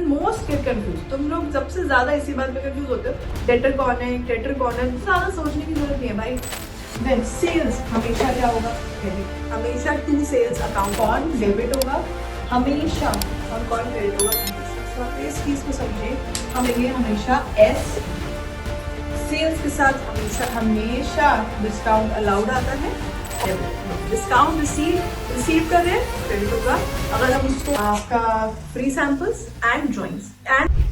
Most get confuse, तुम लोग सबसे ज्यादा इसी बात पे कंफ्यूज होते हो, डेटर कौन है, क्रेडिटर कौन है, ज्यादा सोचने की जरूरत नहीं है भाई। देन सेल्स हमेशा क्या होगा, क्रेडिट। हमेशा टू सेल्स अकाउंट कौन डेबिट होगा हमेशा और कौन क्रेडिट होगा हमेशा। तो आप इस चीज को समझिए, हम लेंगे हमेशा एस, सेल्स के साथ हमेशा डिस्काउंट अलाउड आता है, डिस्काउंट रिसीव कर रहे हैं क्रेडिट होगा। अगर हम उसको आपका free samples and drawings and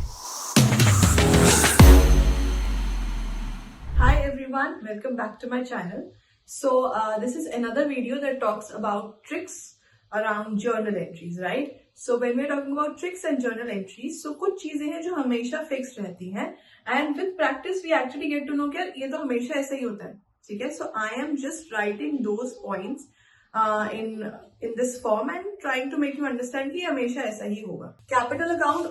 Hi everyone, welcome back to my channel. So this is another video that talks about tricks around journal entries, right? So when we're talking about tricks and journal entries, so कुछ चीजें हैं जो हमेशा fix रहती हैं and with practice we actually get to know कि ये तो हमेशा ऐसा ही होता है, ठीक है? So I am just writing those points in this form and trying to make you understand कि हमेशा ऐसा ही होगा। Capital account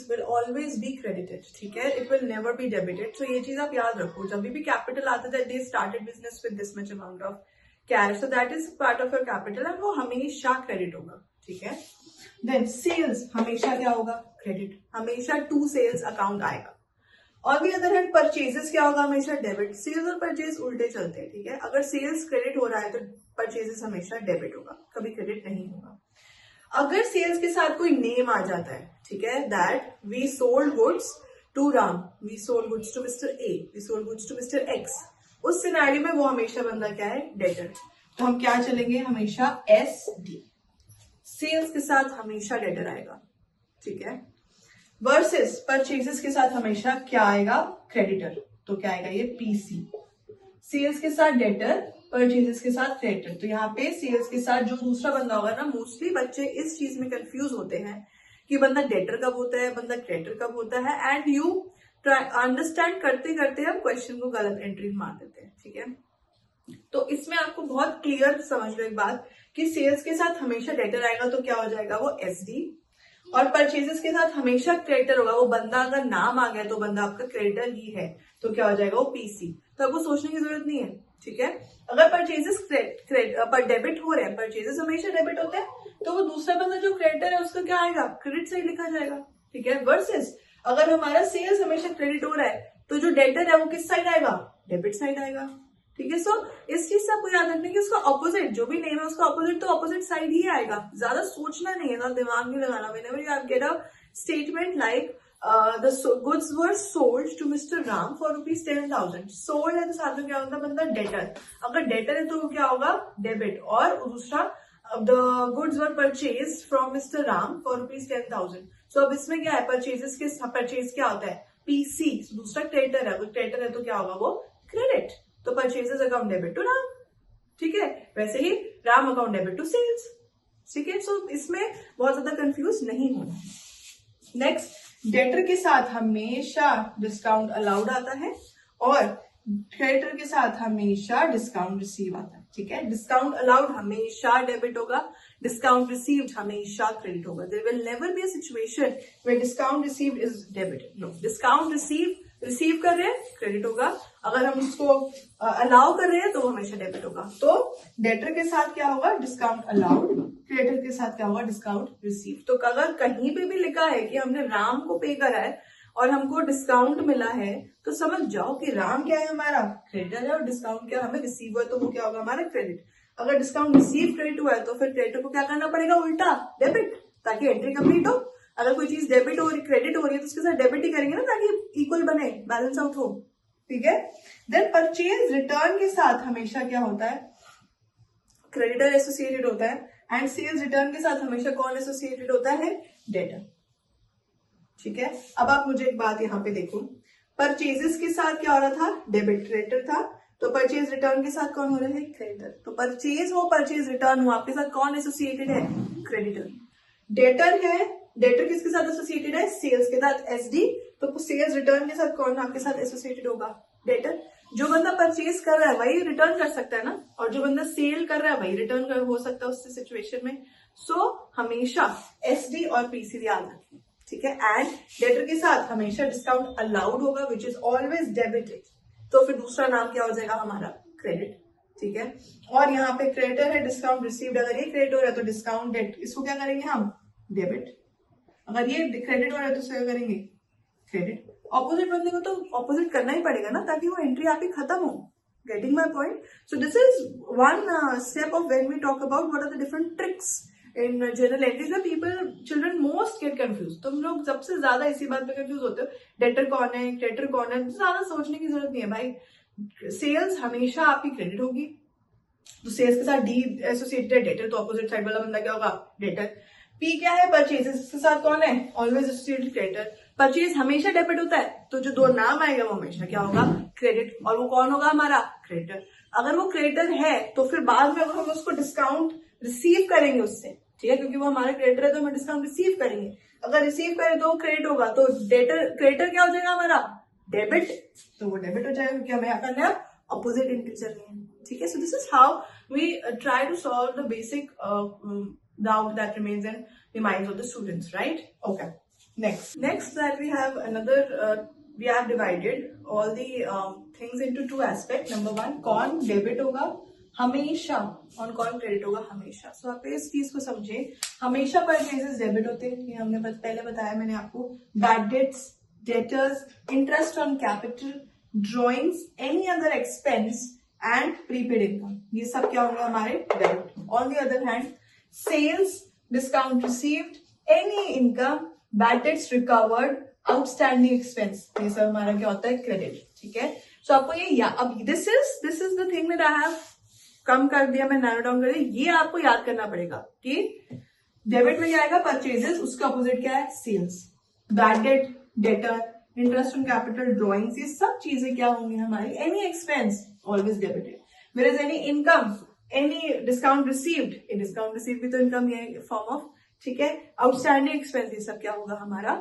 will always be credited, ठीक है? It will never be debited. So ये चीज आप याद रखो, जब भी capital आता है, they started business with this much amount of cash, so that is part of your capital and वो हमेशा credit होगा, ठीक है? Then sales हमेशा क्या होगा, credit। हमेशा टू सेल्स अकाउंट आएगा। और भी अदर हैंड परचेजेस क्या होगा, हमेशा डेबिट। सेल्स और परचेज उल्टे चलते हैं, ठीक है? अगर सेल्स क्रेडिट हो रहा है तो परचेजेस हमेशा डेबिट होगा, कभी क्रेडिट नहीं होगा। अगर सेल्स के साथ कोई नेम आ जाता है, ठीक है, that we sold goods to Ram, we sold goods to mister A, we sold goods to mister X, उस सिनेरियो में वो हमेशा बंदा क्या है, डेटर। तो हम क्या चलेंगे, हमेशा एस डी, सेल्स के साथ हमेशा डेटर आएगा, ठीक है? वर्सेस परचेजेस के साथ हमेशा क्या आएगा, क्रेडिटर। तो क्या आएगा ये पीसी, सेल्स के साथ डेटर, परचेजेस के साथ क्रेडिटर। तो यहाँ पे सेल्स के साथ जो दूसरा बंदा होगा ना, मोस्टली बच्चे इस चीज में कंफ्यूज होते हैं कि बंदा डेटर कब होता है, बंदा क्रेडिटर कब होता है, एंड यू अंडरस्टैंड करते करते हम क्वेश्चन को गलत एंट्री मार देते हैं, ठीक है? तो इसमें आपको बहुत क्लियर समझ लो एक बात कि सेल्स के साथ हमेशा डेटर आएगा तो क्या हो जाएगा वो एसडी, और परचेजेस के साथ हमेशा क्रेडिटर होगा। वो बंदा अगर नाम आ गया तो बंदा आपका क्रेडिटर ही है, तो क्या हो जाएगा वो पीसी। तो आपको सोचने की जरूरत नहीं है, ठीक है? अगर परचेजेस पर डेबिट हो रहे हैं, परचेजेस हमेशा डेबिट होते हैं, तो वो दूसरा बंदा जो क्रेडिटर है उसका क्या आएगा, क्रेडिट साइड लिखा जाएगा, ठीक है? वर्सेस अगर हमारा सेल्स हमेशा क्रेडिट हो रहा है तो जो डेटर है वो किस साइड आएगा, डेबिट साइड आएगा, ठीक है? सो इस चीज से आपको याद रखना है कि उसका ऑपोजिट जो भी नेम है उसका ऑपोजिट तो ऑपोजिट साइड ही आएगा। ज्यादा सोचना नहीं है, ना दिमाग नहीं लगाना। Whenever you get a statement like the goods were sold to mister Ram for ₹10,000, sold है तो साथ में क्या होता है बंदा डेटर। अगर डेटर है तो क्या होगा, डेबिट। और दूसरा the goods were purchase from mister Ram for ₹10,000। सो अब इसमें क्या है, परचेज क्या होता है, पीसी। दूसरा क्रेडिटर है, क्रेडिटर है तो क्या होगा वो क्रेडिट। तो purchases account debit to Ram, ठीक है? वैसे ही Ram account debit to sales, ठीक है? सो इसमें बहुत ज्यादा कंफ्यूज नहीं होना है। नेक्स्ट, डेटर के साथ हमेशा डिस्काउंट अलाउड आता है और क्रेडिटर के साथ हमेशा डिस्काउंट रिसीव आता है, ठीक है? डिस्काउंट अलाउड हमेशा डेबिट होगा, डिस्काउंट रिसीव्ड हमेशा क्रेडिट होगा। There will never be a situation where discount received is debit, no. Discount receive कर रहे हैं क्रेडिट होगा, अगर हम उसको अलाउ कर रहे हैं तो वो हमेशा डेबिट होगा। तो डेटर के साथ क्या होगा, डिस्काउंट अलाउड, क्रेडिटर के साथ क्या होगा, डिस्काउंट रिसीव। तो अगर कहीं पे भी लिखा है कि हमने राम को पे करा है और हमको डिस्काउंट मिला है, तो समझ जाओ कि राम क्या है, हमारा क्रेडिटर है, और डिस्काउंट क्या हमें रिसीव हुआ है तो वो क्या होगा, हमारा क्रेडिट। अगर डिस्काउंट रिसीव क्रेडिट हुआ है तो फिर क्रेडिटर को क्या करना पड़ेगा, उल्टा डेबिट, ताकि एंट्री कंप्लीट हो। अगर कोई चीज डेबिट हो रही, क्रेडिट हो रही है तो उसके साथ डेबिट ही करेंगे ना, ताकि इक्वल बने, बैलेंस आउट हो, ठीक है? देन परचेज रिटर्न के साथ हमेशा क्या होता है, क्रेडिटर एसोसिएटेड होता है, एंड सेल्स रिटर्न के साथ हमेशा कौन एसोसिएटेड होता है, डेटर, ठीक है? अब आप मुझे एक बात यहाँ पे देखो, परचेजेस के साथ क्या हो रहा था, डेबिट, क्रेडिटर था, तो परचेज रिटर्न के साथ कौन हो रहा है, क्रेडिटर। तो परचेज हो, परचेज रिटर्न हो, आपके साथ कौन एसोसिएटेड है, क्रेडिटर। डेटर है, डेटर किसके साथ एसोसिएटेड है, सेल्स के साथ एसडी, तो सेल्स रिटर्न के साथ कौन आपके साथ एसोसिएटेड होगा, डेटर। जो बंदा परचेज कर रहा है वही रिटर्न कर सकता है ना, और जो बंदा सेल कर रहा है वही रिटर्न हो सकता है उस सिचुएशन में। सो हमेशा एसडी और पीसी याद रखें, ठीक है? एंड डेटर के साथ हमेशा डिस्काउंट अलाउड होगा विच इज ऑलवेज डेबिटेड, तो फिर दूसरा नाम क्या हो जाएगा हमारा, क्रेडिट, ठीक है? और यहाँ पे क्रेडिटर है, डिस्काउंट रिसीव्ड, अगर ये क्रेडिट हो रहा है तो डिस्काउंट डेट, इसको क्या करेंगे हम, डेबिट। अगर ये क्रेडिट हो रहा है तो क्या करेंगे, क्रेडिट। ऑपोजिट बंदे को तो ऑपोजिट करना ही पड़ेगा ना, ताकि वो एंट्री आपकी खत्म हो। Getting my point? So this is one step of when we talk about what are the different tricks in journal entries में people children most get confuse. तुम लोग सबसे ज्यादा इसी बात पे कंफ्यूज होते हो, डेटर कौन है, क्रेडिटर कौन है। ज्यादा सोचने की जरूरत नहीं है भाई। सेल्स हमेशा आपकी क्रेडिट होगी, तो सेल्स के साथ डी एसोसिएटेड डेटर, तो ऑपोजिट साइड वाला बंदा क्या होगा, डेटर। पी क्या है, परचेज, इसके साथ कौन है, ऑलवेज एसोसिएटेड क्रेडिटर। परचेज हमेशा डेबिट होता है, तो जो दो नाम आएगा वो हमेशा क्या होगा, क्रेडिट। और वो कौन होगा, हमारा क्रेडिटर। अगर वो क्रेडिटर है तो फिर बाद में अगर हम उसको डिस्काउंट रिसीव करेंगे उससे, ठीक है, क्योंकि वो हमारा क्रेडिटर है तो हम डिस्काउंट रिसीव करेंगे। अगर रिसीव करें तो क्रेडिट होगा, तो डेटर क्रेडिटर क्या हो जाएगा हमारा, डेबिट। तो वो डेबिट हो जाएगा, क्योंकि हमें यहाँ करना है अपोजिट एंट्री चलनी है, ठीक है। So this is how we try to solve the basic doubt that remains in the minds of the students, right? Okay. Next that we have another, we have divided all the things into two aspects. Number one, कौन debit होगा हमेशा और कौन credit होगा हमेशा। सो आप इस चीज को समझे, हमेशा परचेजेस डेबिट होते हैं, ये हमने पहले बताया मैंने आपको। Bad debts, debtors, interest on capital, drawings, any other expense and prepaid income, ये सब क्या होंगे हमारे debit. On the other hand, sales, discount received, any income, bad debts recovered, outstanding expense, ये सब हमारा क्या होता है, क्रेडिट, ठीक है। सो आपको ये अब this is the thing that I have come कर दिया, मैं नैरो डाउन कर दिया। ये आपको याद करना पड़ेगा कि डेबिट में क्या आएगा, परचेजेस, उसका अपोजिट क्या है, sales. Bad debt, debtor, interest on capital, drawings, ये सब चीजें क्या होंगी हमारी, any expense always debited. Where is any income, any discount received, ये डिस्काउंट रिसीव भी तो इनकम है फॉर्म ऑफ, ठीक है। आउटस्टैंडिंग एक्सपेंस, ये सब क्या होगा हमारा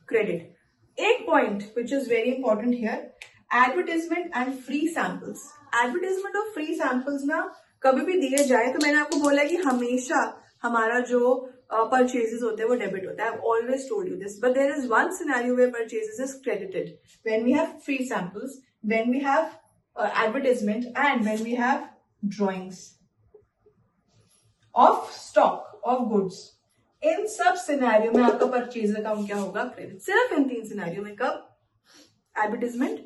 क्रेडिट। एक point which is very important here, advertisement and free samples. Advertisement और फ्री सैंपल्स ना कभी भी दिए जाए तो मैंने आपको बोला कि हमेशा हमारा जो परचेजेस होते हैं वो डेबिट होता है। I always told you this, but there is one scenario where purchases is credited, when we have free samples, when we have advertisement, and when we have drawings of stock of goods। इन सब scenario में आपका purchase account क्या होगा, credit. सिर्फ इन तीन scenario में, कब, advertisement,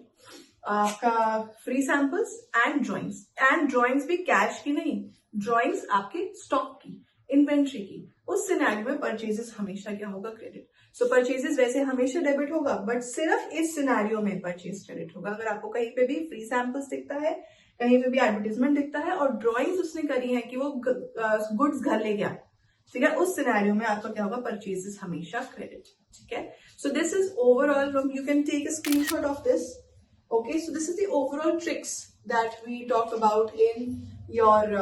आपका free samples and drawings. And drawings भी कैश की नहीं, ड्रॉइंग्स आपके स्टॉक की, इन्वेंट्री की। उस सिनेरियो में परचेजेस हमेशा क्या होगा, क्रेडिट। सो परचेजेस वैसे हमेशा डेबिट होगा, बट सिर्फ इस सिनेरियो में परचेज क्रेडिट होगा। अगर आपको कहीं पे भी फ्री सैंपल्स दिखता है, कहीं पे भी एडवर्टाइजमेंट दिखता है और ड्रॉइंग्स उसने करी है कि वो गुड्स घर ले गया, ठीक है, उस सिनेरियो में आपका क्या होगा, परचेजेस हमेशा क्रेडिट, ठीक है। So this is overall, you can take a screenshot of this, okay. So this is the overall tricks that we talk about in your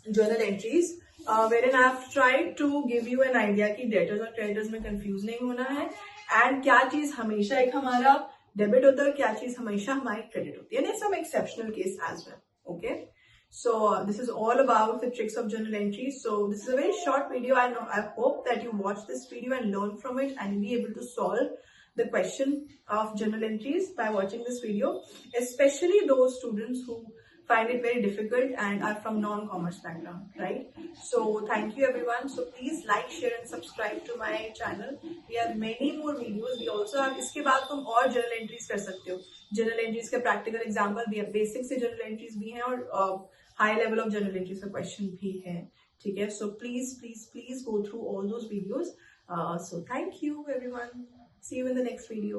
journal entries, wherein I have tried to give you an idea कि debtors और creditors में confuse नहीं होना है, and क्या चीज हमेशा एक हमारा डेबिट होता है और क्या चीज हमेशा हमारी क्रेडिट होती है, and some exceptional case as well, okay। So this is all about the tricks of journal entry. So this is a very short video. I hope that you watch this video and learn from it and be able to solve the question of journal entries by watching this video, especially those students who find it very difficult and are from non-commerce background, right? So thank you everyone. So please like, share and subscribe to my channel. We have many more videos. We also have, इसके बाद तुम और journal entries कर सकते हो। Journal entries के practical example भी है, basic से journal entries भी हैं और high level of journal entries का question भी है, ठीक है। So please go through all those videos. So thank you everyone. See you in the next video.